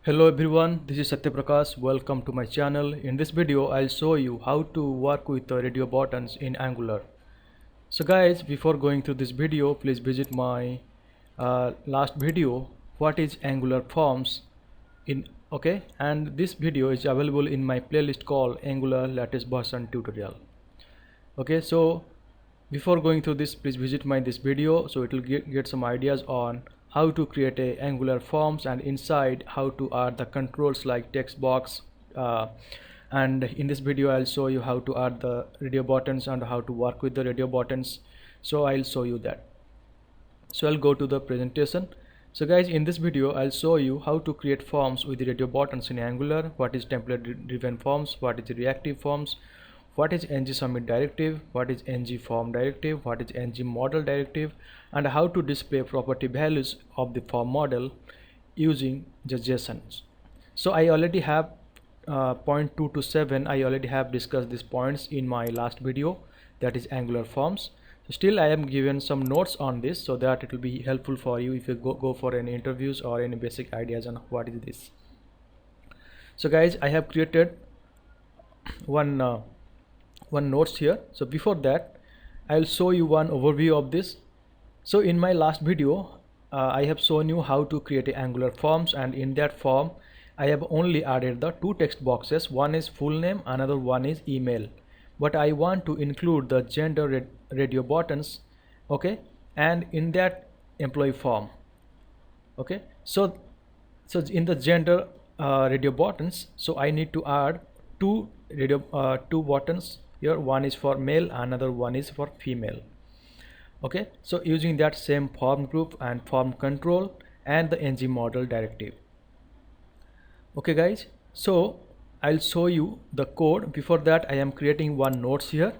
Hello everyone, this is Satyaprakash. Welcome to my channel. In this video, I'll show you how to work with the radio buttons in Angular. So guys, before going through this video, please visit my last video, what is Angular Forms and this video is available in my playlist called Angular latest version tutorial. So before going through this, please visit this video, so it will get some ideas on how to create a Angular forms, and inside how to add the controls like text box, and in this video I'll show you how to add the radio buttons and how to work with the radio buttons. So I'll show you that. So I'll go to the presentation. So guys, in this video I'll show you how to create forms with the radio buttons in Angular, what is template driven forms, what is reactive forms, what is ngSubmit directive, what is ngForm directive, what is ngModel directive, and how to display property values of the form model using the JSON. So I already have point 2 to 7, I already have discussed these points in my last video, that is Angular forms. So still I am given some notes on this so that it will be helpful for you if you go for any interviews or any basic ideas on what is this. So guys, I have created one notes here. So before that, I'll show you one overview of this. So in my last video, I have shown you how to create a Angular forms, and in that form I have only added the two text boxes. One is full name, another one is email, but I want to include the gender radio buttons, and in that employee form. So in the gender radio buttons, so I need to add two buttons here. One is for male, another one is for female. So using that same form group and form control and the ngModel directive. Guys, so I'll show you the code. Before that, I am creating one notes here.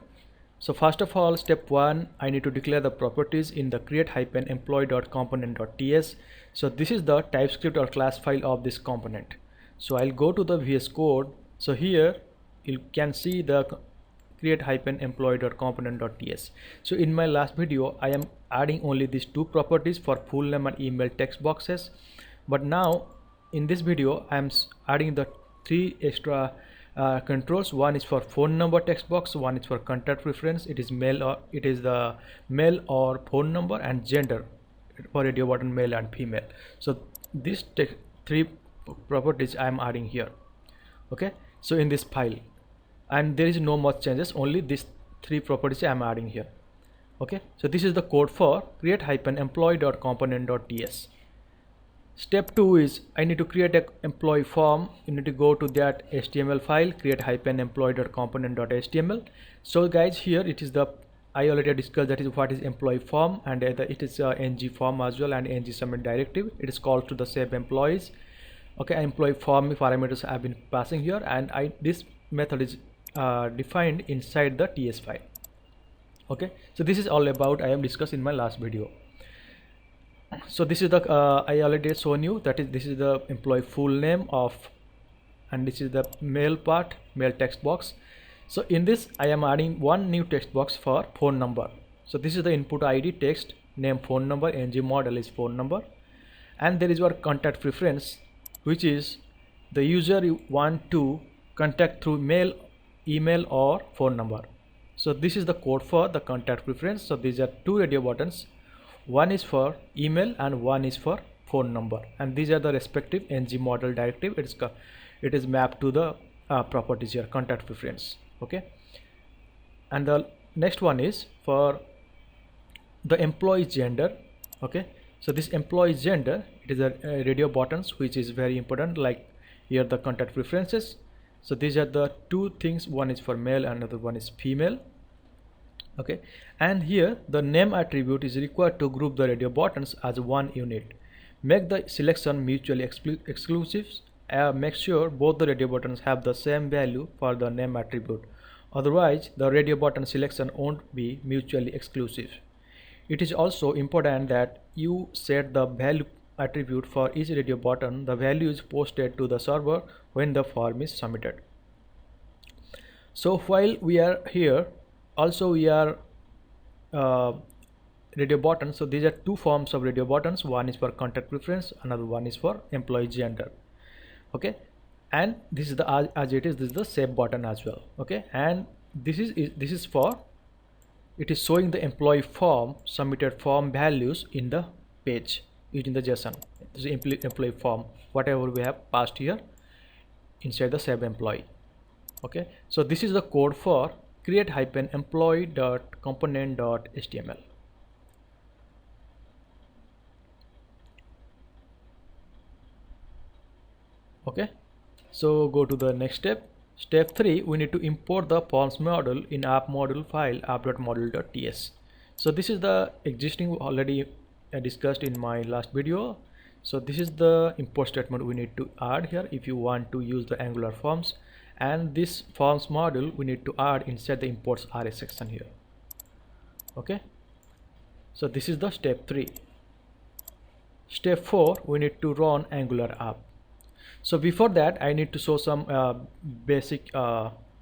So first of all, step 1, I need to declare the properties in the create-employee.component.ts. so this is the TypeScript or class file of this component. So I'll go to the VS Code. So here you can see the create-employee.component.ts. so in my last video I am adding only these two properties for full name and email text boxes, but now in this video I am adding the three extra controls. One is for phone number text box, one is for contact preference, it is the male or phone number, and gender for radio button male and female. So these three properties I am adding here. So in this file, and there is no much changes, only these three properties I am adding here. So this is the code for create-employee.component.ts. Step 2 is I need to create an employee form. You need to go to that HTML file, create-employee.component.html. So guys, here it is I already discussed that is what is employee form, and it is ngForm as well, and ngSubmit directive. It is called to the save employees. Employee form parameters have been passing here, and this method is defined inside the TS file. So this is all about I have discussed in my last video. So this is the I already shown you that this is the employee full name of, and this is the male part, male text box. So in this I am adding one new text box for phone number. So this is the input ID, text name, phone number, ngModel is phone number, and there is your contact preference, which is the user you want to contact through mail, email or phone number. So this is the code for the contact preference. So these are two radio buttons, one is for email and one is for phone number, and these are the respective ngModel directive. It is mapped to the properties here, contact preference. And the next one is for the employee gender. So this employee gender, it is a radio buttons, which is very important, like here the contact preferences. So these are the two things, one is for male, another one is female. And here the name attribute is required to group the radio buttons as one unit. Make the selection mutually exclusive. Make sure both the radio buttons have the same value for the name attribute, otherwise the radio button selection won't be mutually exclusive. It is also important that you set the value attribute for each radio button. The value is posted to the server when the form is submitted. So while we are here, also we are radio buttons. So these are two forms of radio buttons. One is for contact preference, another one is for employee gender. Okay, and this is the as it is, this is the save button as well. Okay, and this is for, it is showing the employee form submitted form values in the page using the JSON. This is employee form, whatever we have passed here inside the save employee. Okay, so this is the code for create hyphen employee dot component dot html. Okay, so go to the next step. Step 3, we need to import the forms model in app module file app.module.ts. So this is the existing already discussed in my last video. So this is the import statement we need to add here if you want to use the Angular forms, and this forms module we need to add inside the imports RS section here. Okay, so this is the step 3. Step 4, we need to run Angular app. So before that I need to show some basic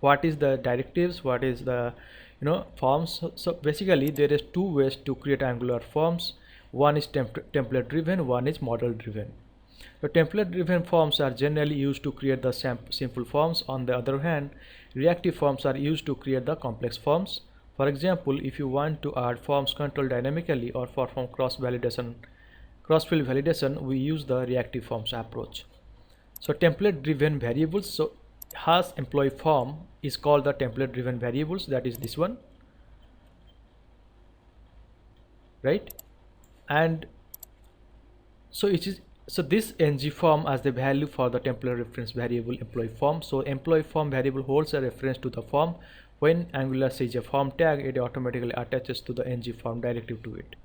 what is the directives, what is the forms. So basically there is two ways to create Angular forms. One is template driven, one is model driven. The template driven forms are generally used to create the simple forms. On the other hand, reactive forms are used to create the complex forms. For example, if you want to add forms control dynamically or perform cross-field validation, we use the reactive forms approach. So template driven variables, so has employee form is called the template driven variables, that is this one, right? And so it is, so this ngForm as the value for the template reference variable employee form. So employee form variable holds a reference to the form. When Angular sees a form tag, it automatically attaches to the ngForm directive to it.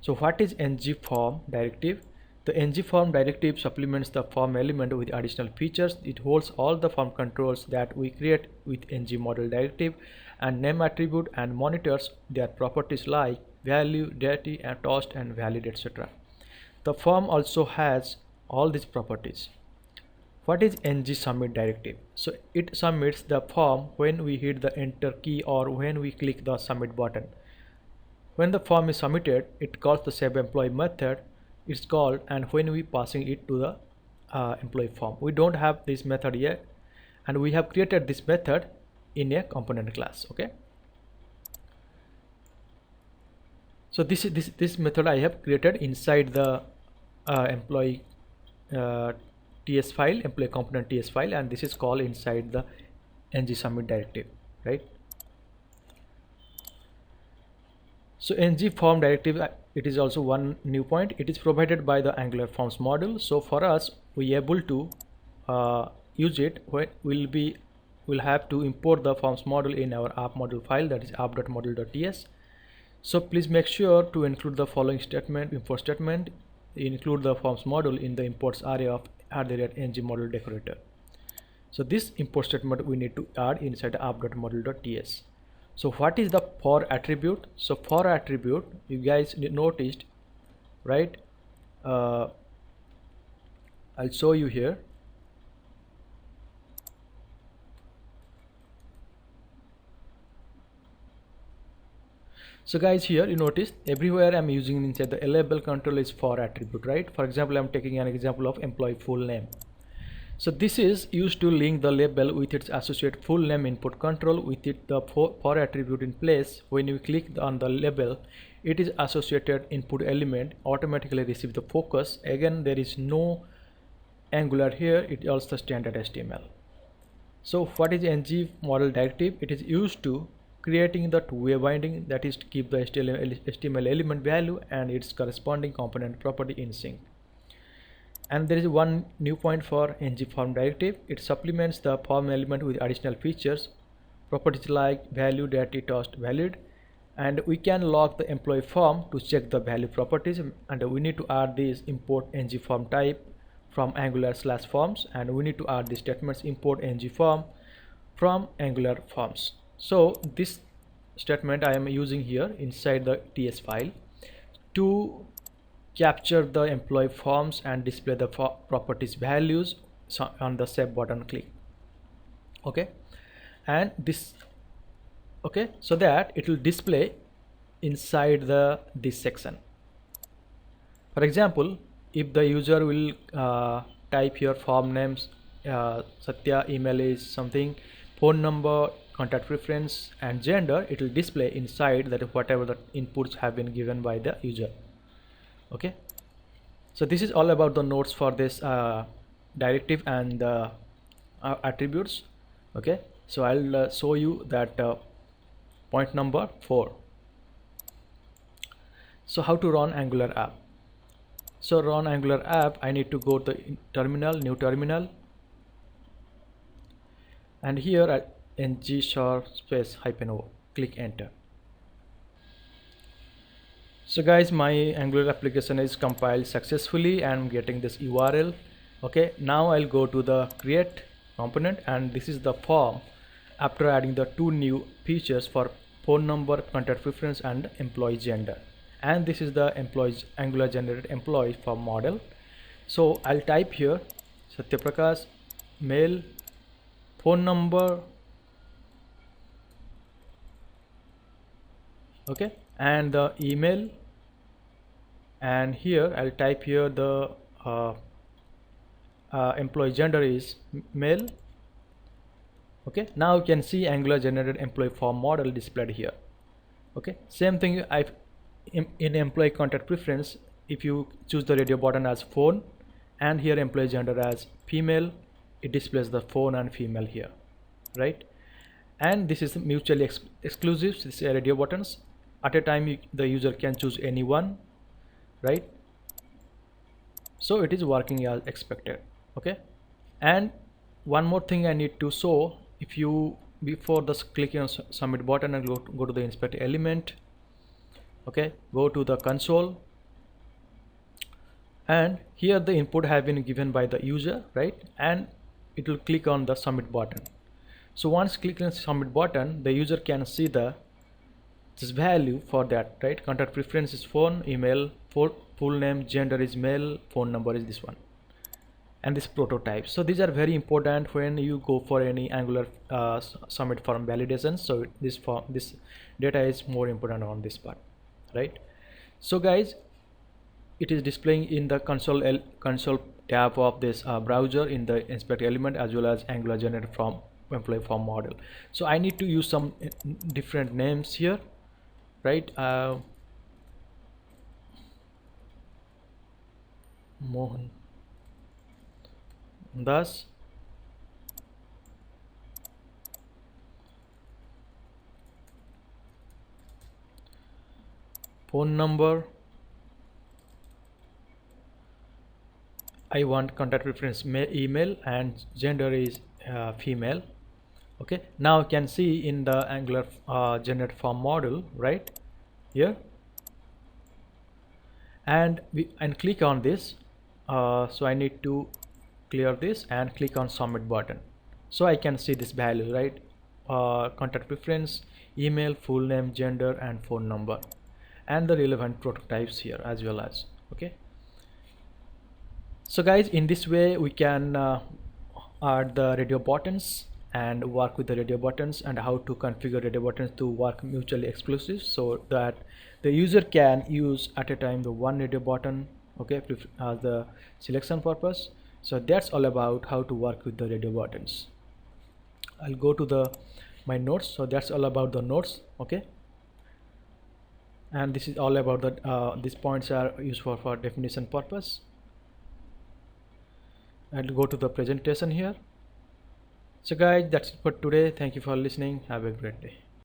So what is ngForm directive? The ngForm directive supplements the form element with additional features. It holds all the form controls that we create with ngModel directive and name attribute, and monitors their properties like value, deity, and toast, and valid, etc. The form also has all these properties. What is ngSubmit directive? So it submits the form when we hit the enter key or when we click the submit button. When the form is submitted, it calls the save employee method. It's called, and when we passing it to the employee form. We don't have this method yet, and we have created this method in a component class. Okay, so this method I have created inside the employee TS file, employee component TS file, and this is called inside the ngSubmit directive, right? So ngForm directive, it is also one new point. It is provided by the Angular forms model. So for us, we able to use it when we'll have to import the forms model in our app module file, that is app.module.ts. So please make sure to include the following statement, import statement, include the forms model in the imports area of ngModel decorator. So this import statement we need to add inside app.module.ts. So what is the for attribute? So for attribute, you guys noticed, right? I'll show you here. So guys, here you notice everywhere I'm using inside the label control is for attribute, right? For example, I'm taking an example of employee full name. So this is used to link the label with its associated full name input control. With it the for attribute in place, when you click on the label, it is associated input element automatically receive the focus. Again, there is no Angular here, it is also standard HTML. So what is ngModel directive? It is used to creating the two-way binding, that is to keep the HTML element value and its corresponding component property in sync. And there is one new point for ngForm directive. It supplements the form element with additional features, properties like value, deity, toast, valid, and we can log the employee form to check the value properties, and we need to add this import ngForm type from Angular/forms, and we need to add the statements import ngForm from Angular forms. So this statement I am using here inside the TS file to capture the employee forms and display the properties values on the save button click. Okay, and this, okay, so that it will display inside this section. For example, if the user will type here form names Satya email is something, phone number, contact preference, and gender, it will display inside that whatever the inputs have been given by the user. Okay, so this is all about the nodes for this directive and attributes. Okay, so I'll show you that point number 4. So how to run Angular app? So run Angular app, I need to go to terminal, new terminal, and here at ng space -o, click enter. So guys, my Angular application is compiled successfully and I'm getting this URL. Okay, now I'll go to the create component, and this is the form after adding the 2 new features for phone number, contact preference, and employee gender. And this is the employees Angular generated employee form model. So I'll type here Satyaprakash, mail, phone number, okay, and the email, and here I'll type here the employee gender is male. Okay, now you can see Angular generated employee form model displayed here. Okay, same thing in employee contact preference, if you choose the radio button as phone and here employee gender as female, it displays the phone and female here, right? And this is mutually exclusive. This is radio buttons. At a time the user can choose any one, right? So it is working as expected. Okay, and one more thing I need to show, if you before this clicking on submit button and go to the inspect element, okay, go to the console, and here the input have been given by the user, right? And it will click on the submit button. So once click on submit button, the user can see this value for that, right? Contact preference is phone, email, full name, gender is male, phone number is this one, and this prototype. So these are very important when you go for any Angular submit form validation. So this data is more important on this part, right? So guys, it is displaying in the console tab of this browser in the inspect element, as well as Angular generated from employee form model. So I need to use some different names here, right? Mohan Das, phone number, I want contact reference email, and gender is female. Okay, now you can see in the Angular generate form model right here, and click on this. So I need to clear this and click on submit button, so I can see this value, right? Contact preference, email, full name, gender, and phone number, and the relevant prototypes here as well as. Okay, so guys, in this way we can add the radio buttons and work with the radio buttons, and how to configure radio buttons to work mutually exclusive, so that the user can use at a time the one radio button, okay, as the selection purpose. So that's all about how to work with the radio buttons. I'll go to my notes. So that's all about the notes. Okay, and this is all about the these points are used for definition purpose. I'll go to the presentation here. So guys, that's it for today. Thank you for listening. Have a great day.